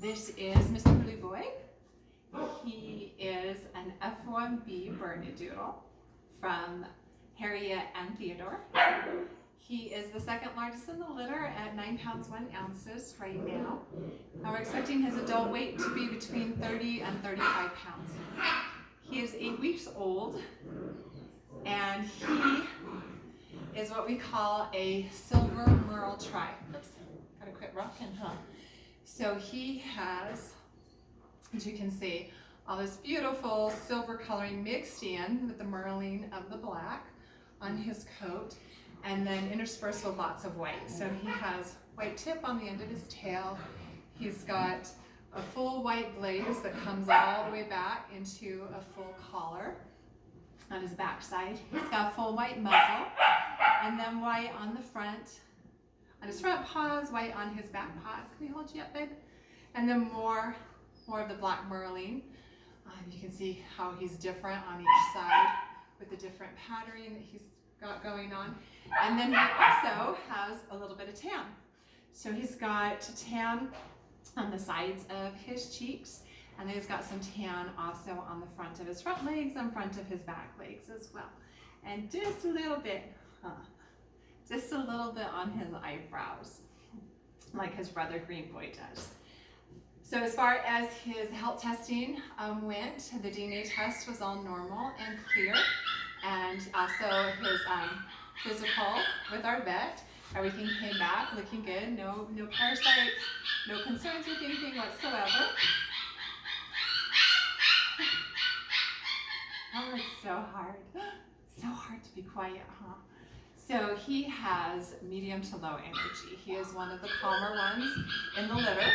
This is Mr. Blue Boy. He is an F1B Bernedoodle from Harriet and Theodore. He is the second largest in the litter at 9 pounds 1 ounces right now. And we're expecting his adult weight to be between 30 and 35 pounds. He is 8 weeks old, and he is what we call a silver merle tri. Oops, gotta quit rocking, huh? So he has, as you can see, all this beautiful silver coloring mixed in with the merling of the black on his coat, and then interspersed with lots of white. So he has white tip on the end of his tail. He's got a full white blaze that comes all the way back into a full collar on his backside. He's got a full white muzzle, and then white on the front, on his front paws, white on his back paws. Can we hold you up, babe? And then more of the black merling. You can see how he's different on each side with the different patterning that he's got going on. And then he also has a little bit of tan. So he's got tan on the sides of his cheeks, and then he's got some tan also on the front of his front legs and front of his back legs as well. And just a little bit, just a little bit on his eyebrows, like his brother Green Boy does. So as far as his health testing went, the DNA test was all normal and clear, and also his physical with our vet, everything came back looking good. No parasites, no concerns with anything whatsoever. Oh, it's so hard to be quiet, huh? So he has medium to low energy. He is one of the calmer ones in the litter.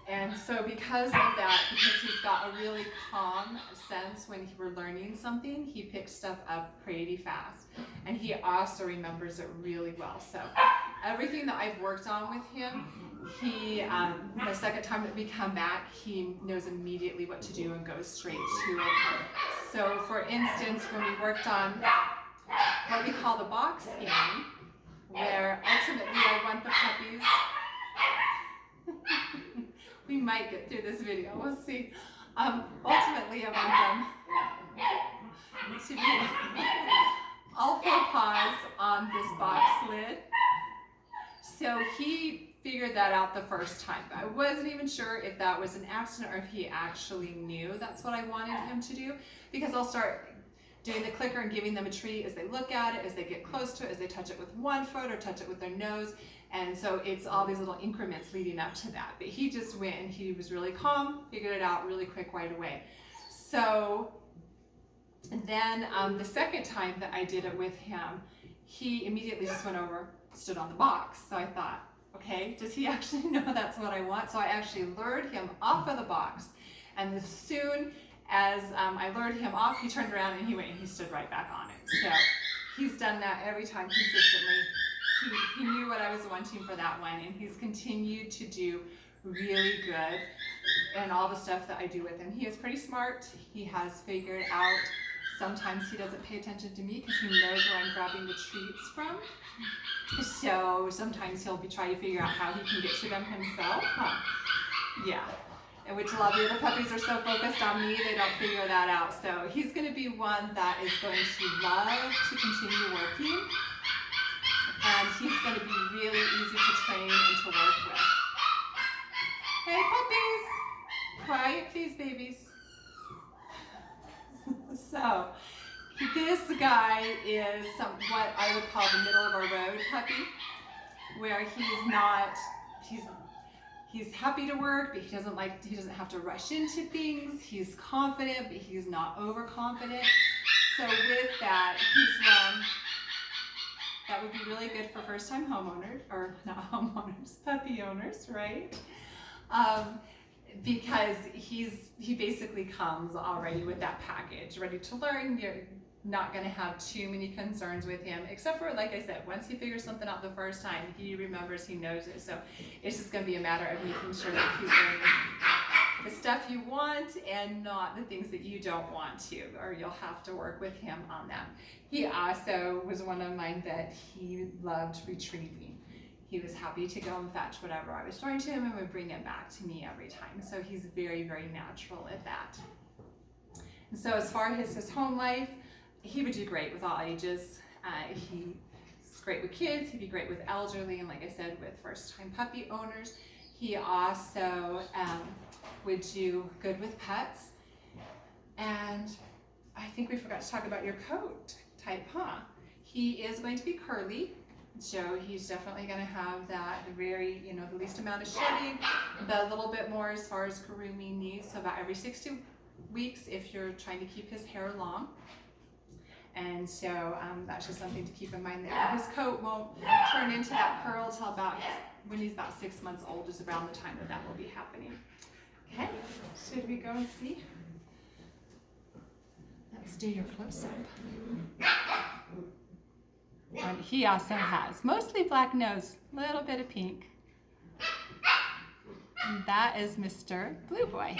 And so because of that, because he's got a really calm sense when we're learning something, he picks stuff up pretty fast. And he also remembers it really well. So everything that I've worked on with him, he, the second time that we come back, he knows immediately what to do and goes straight to it. So for instance, when we worked on what we call the box game, where ultimately I want the puppies, we might get through this video, we'll see. Ultimately I want them to be all four paws on this box lid. So he figured that out the first time. I wasn't even sure if that was an accident or if he actually knew that's what I wanted him to do, because I'll start doing the clicker and giving them a treat as they look at it, as they get close to it, as they touch it with one foot or touch it with their nose. And so it's all these little increments leading up to that. But he just went and he was really calm, figured it out really quick right away. So then the second time that I did it with him, he immediately just went over, stood on the box. So I thought, okay, does he actually know that's what I want? So I actually lured him off of the box. And as soon as I lured him off, he turned around and he went and he stood right back on it. So he's done that every time consistently. He knew what I was wanting for that one, and he's continued to do really good in all the stuff that I do with him. He is pretty smart. He has figured out, sometimes he doesn't pay attention to me because he knows where I'm grabbing the treats from. So sometimes he'll be trying to figure out how he can get to them himself. Yeah. In which a lot of the other puppies are so focused on me, they don't figure that out. So he's going to be one that is going to love to continue working. And he's going to be really easy to train and to work with. Hey, puppies! Quiet, please, babies. So, this guy is what I would call the middle of our road puppy, where he's happy to work, but he doesn't have to rush into things. He's confident, but he's not overconfident. So with that, he's one that would be really good for first-time homeowners, or not homeowners, puppy owners, right? Because he basically comes already with that package, ready to learn. You're not going to have too many concerns with him, except for, like I said, once he figures something out the first time, he remembers, he knows it. So it's just going to be a matter of making sure that he's learning the stuff you want and not the things that you don't want to, or you'll have to work with him on that. He also was one of mine that he loved retrieving. he was happy to go and fetch whatever I was throwing to him and would bring it back to me every time. So he's very, very natural at that. And so as far as his home life, he would do great with all ages. He's great with kids, he'd be great with elderly, and like I said, with first-time puppy owners. He also would do good with pets. And I think we forgot to talk about your coat type, huh? He is going to be curly. So he's definitely going to have that very, the least amount of shedding, but a little bit more as far as grooming needs. So about every 6 weeks if you're trying to keep his hair long. And so that's just something to keep in mind there. His coat won't turn into that curl till about when he's about 6 months old is around the time that will be happening. Okay, should we go and see? Let's do your close-up. And he also has mostly black nose, a little bit of pink. And that is Mr. Blue Boy.